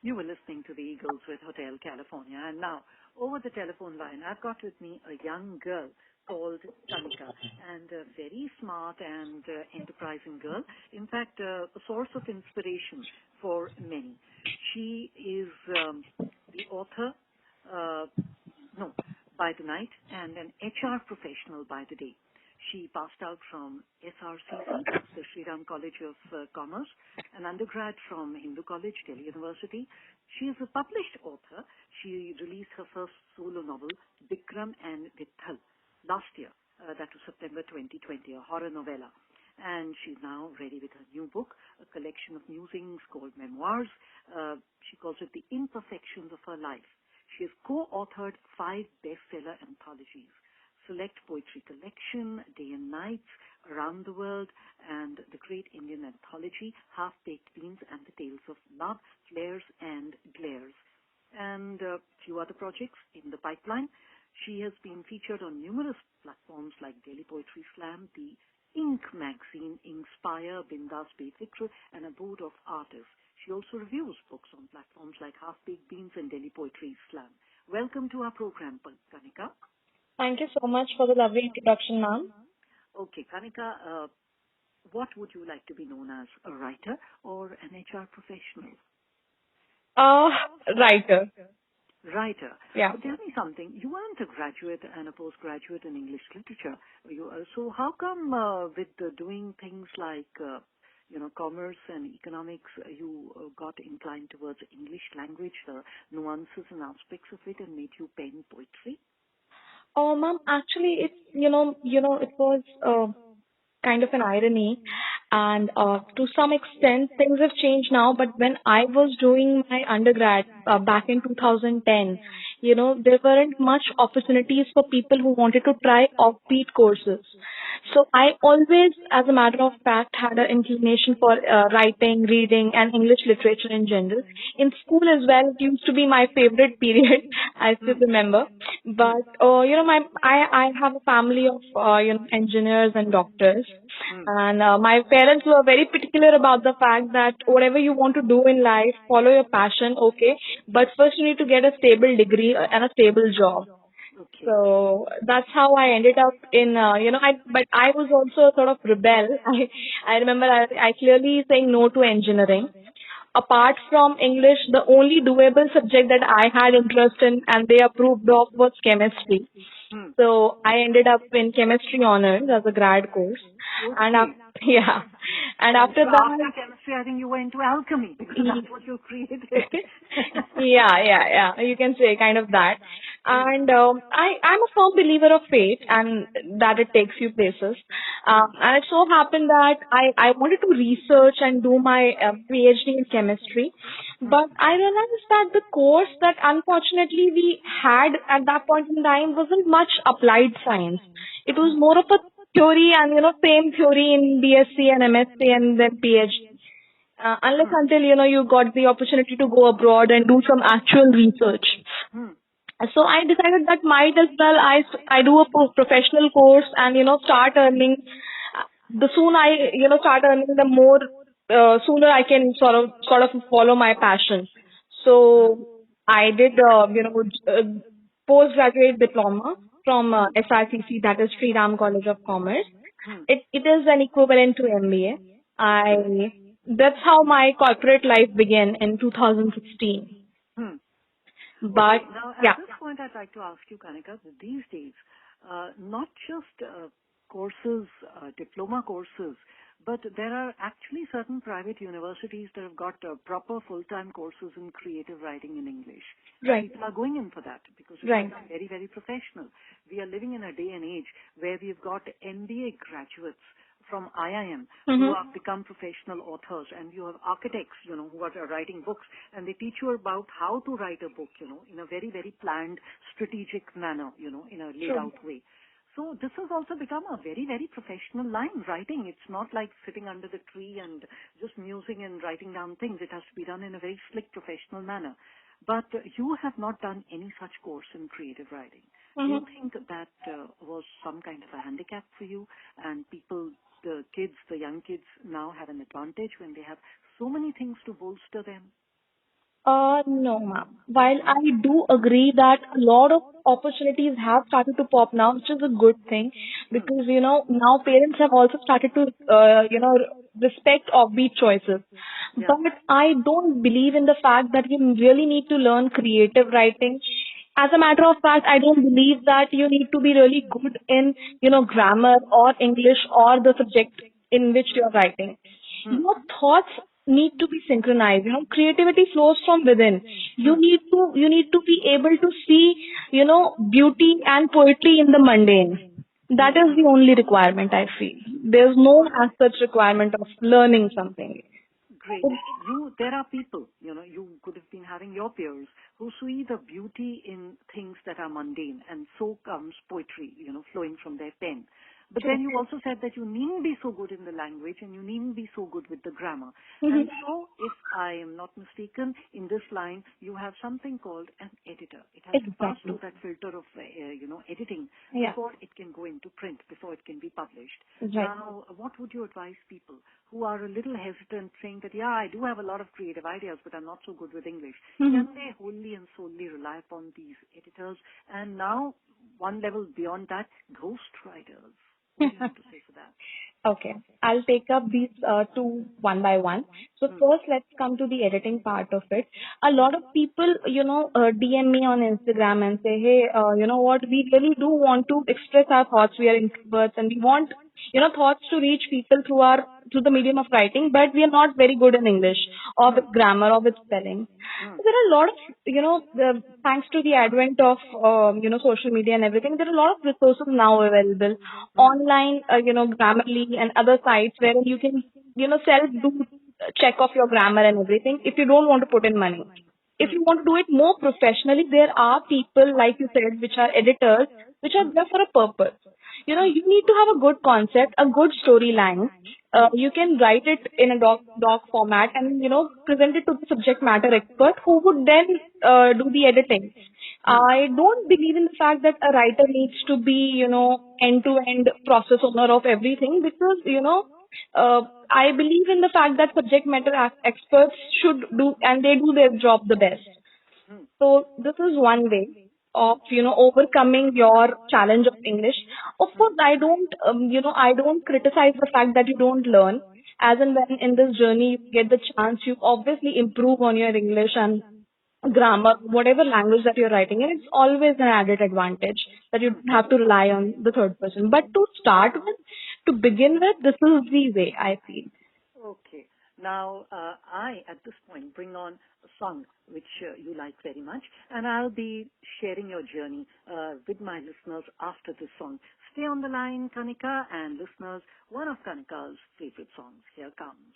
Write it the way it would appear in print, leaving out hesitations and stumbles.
You were listening to the Eagles with Hotel California. And now, over the telephone line, I've got with me a young girl called Kanika, and a very smart and enterprising girl. In fact, a source of inspiration for many. She is the author, uh, no, by the night, and an HR professional by the day. She passed out from SRCC, the Sri Ram College of Commerce, an undergrad from Hindu College, Delhi University. She is a published author. She released her first solo novel, Bikram and Vitthal, last year. That was September 2020, a horror novella. And she's now ready with her new book, a collection of musings called Memoirs. She calls it The Imperfections of Her Life. She has co-authored 5 bestseller anthologies: Select Poetry Collection, Day and Nights, Around the World, and the great Indian anthology, Half-Baked Beans and the Tales of Love, Flares and Glares, and a few other projects in the pipeline. She has been featured on numerous platforms like Delhi Poetry Slam, the Ink magazine, Inspire, Bindas Befikr, and a board of artists. She also reviews books on platforms like Half-Baked Beans and Delhi Poetry Slam. Welcome to our program, Kanika. Thank you so much for the lovely introduction, ma'am. Okay, Kanika, what would you like to be known as, a writer or an HR professional? Writer. Writer. Yeah. Tell me something. You weren't a graduate and a postgraduate in English literature. So how come with doing things like, commerce and economics, you got inclined towards English language, the nuances and aspects of it, and made you pen poetry? Oh, ma'am, actually, it's, it was kind of an irony. And to some extent, things have changed now. But when I was doing my undergrad back in 2010, there weren't much opportunities for people who wanted to try offbeat courses. So I always, as a matter of fact, had an inclination for writing, reading, and English literature in general. In school as well, it used to be my favorite period. I still remember. But I have a family of engineers and doctors, and my parents were very particular about the fact that whatever you want to do in life, follow your passion, okay, but first you need to get a stable degree and a stable job. Okay. So that's how I ended up in, but I was also a sort of rebel. I remember I clearly saying no to engineering. Apart from English, the only doable subject that I had interest in and they approved of was chemistry. So I ended up in chemistry honors as a grad course. Okay. And yeah. And after so that, after chemistry, I think you went to alchemy because that's what you created. yeah. You can say kind of that. And I'm a firm believer of fate and that it takes you places. And it so happened that I wanted to research and do my PhD in chemistry. But I realized that the course that unfortunately we had at that point in time wasn't much applied science. It was more of a theory and, same theory in BSc and MSc and then PhD. Unless until, you got the opportunity to go abroad and do some actual research. So I decided that might as well I do a professional course and, start earning. The sooner I, start earning, the more, sooner I can sort of follow my passion. So I did, postgraduate diploma from SRCC, that is Sri Ram College of Commerce. It is an equivalent to MBA. That's how my corporate life began in 2016. But now, at yeah. this point, I'd like to ask you, Kanika, that these days, not just courses, diploma courses, but there are actually certain private universities that have got proper full-time courses in creative writing in English. Right. People are going in for that because it's very, very professional. We are living in a day and age where we've got MBA graduates from IIM who have become professional authors, and you have architects, who are writing books, and they teach you about how to write a book, in a very, very planned, strategic manner, in a laid out way. So this has also become a very, very professional line, writing. It's not like sitting under the tree and just musing and writing down things. It has to be done in a very slick, professional manner. But you have not done any such course in creative writing. Do you think that was some kind of a handicap for you, and the young kids now have an advantage when they have so many things to bolster them? No, ma'am. While I do agree that a lot of opportunities have started to pop now, which is a good thing Hmm. because, now parents have also started to, respect offbeat choices. Yeah. But I don't believe in the fact that you really need to learn creative writing. As a matter of fact, I don't believe that you need to be really good in, grammar or English or the subject in which you're writing. Hmm. Your thoughts need to be synchronized. Creativity flows from within. Hmm. You need to be able to see, beauty and poetry in the mundane. Hmm. That is the only requirement I feel. There's no Got it. as such requirement of learning something. Great. There are people, you could have been having your peers who see the beauty in things that are mundane, and so comes poetry, flowing from their pen. But then True. you also said that you needn't be so good in the language and you needn't be so good with the grammar. Mhm. And so, if I am not mistaken, in this line, you have something called an editor. It has to pass Exactly. through that filter of, editing Yeah. before it can go into print, before it can be published. Right. Now, what would you advise people who are a little hesitant saying that, yeah, I do have a lot of creative ideas, but I'm not so good with English? Mhm. Can they wholly and solely rely upon these editors? And now, one level beyond that, ghostwriters. What do you have to say for that? Okay. I'll take up these two one by one. So Hmm. first, let's come to the editing part of it. A lot of people, DM me on Instagram and say, hey, you know what, we really do want to express our thoughts. We are introverts and we want, thoughts to reach people through the medium of writing, but we are not very good in English or Hmm. with grammar or with spelling. Hmm. So there are a lot of, thanks to the advent of, social media and everything, there are a lot of resources now available Hmm. online, Grammarly and other sites wherein you can, self-do check of your grammar and everything if you don't want to put in money. If Hmm. you want to do it more professionally, there are people, like you said, which are editors, which are Hmm. there for a purpose. Hmm. You need to have a good concept, a good storyline. Hmm. You can write it in a doc format and, present it to the subject matter expert who would then do the editing. Hmm. I don't believe in the fact that a writer needs to be, end-to-end process owner of everything because, I believe in the fact that subject matter experts should do and they do their job the best. Hmm. So this is one way of, overcoming your challenge of English. Of Hmm. course, I don't criticize the fact that you don't learn. As and when in this journey you get the chance, you obviously improve on your English and grammar, whatever language that you're writing in, it's always an added advantage that you Hmm. don't have to rely on the third person. But to start with, to begin with, this is the way I feel. Okay. Now, I, at this point, bring on a song which you like very much, and I'll be sharing your journey with my listeners after this song. Stay on the line, Kanika, and listeners, one of Kanika's favorite songs. Here comes.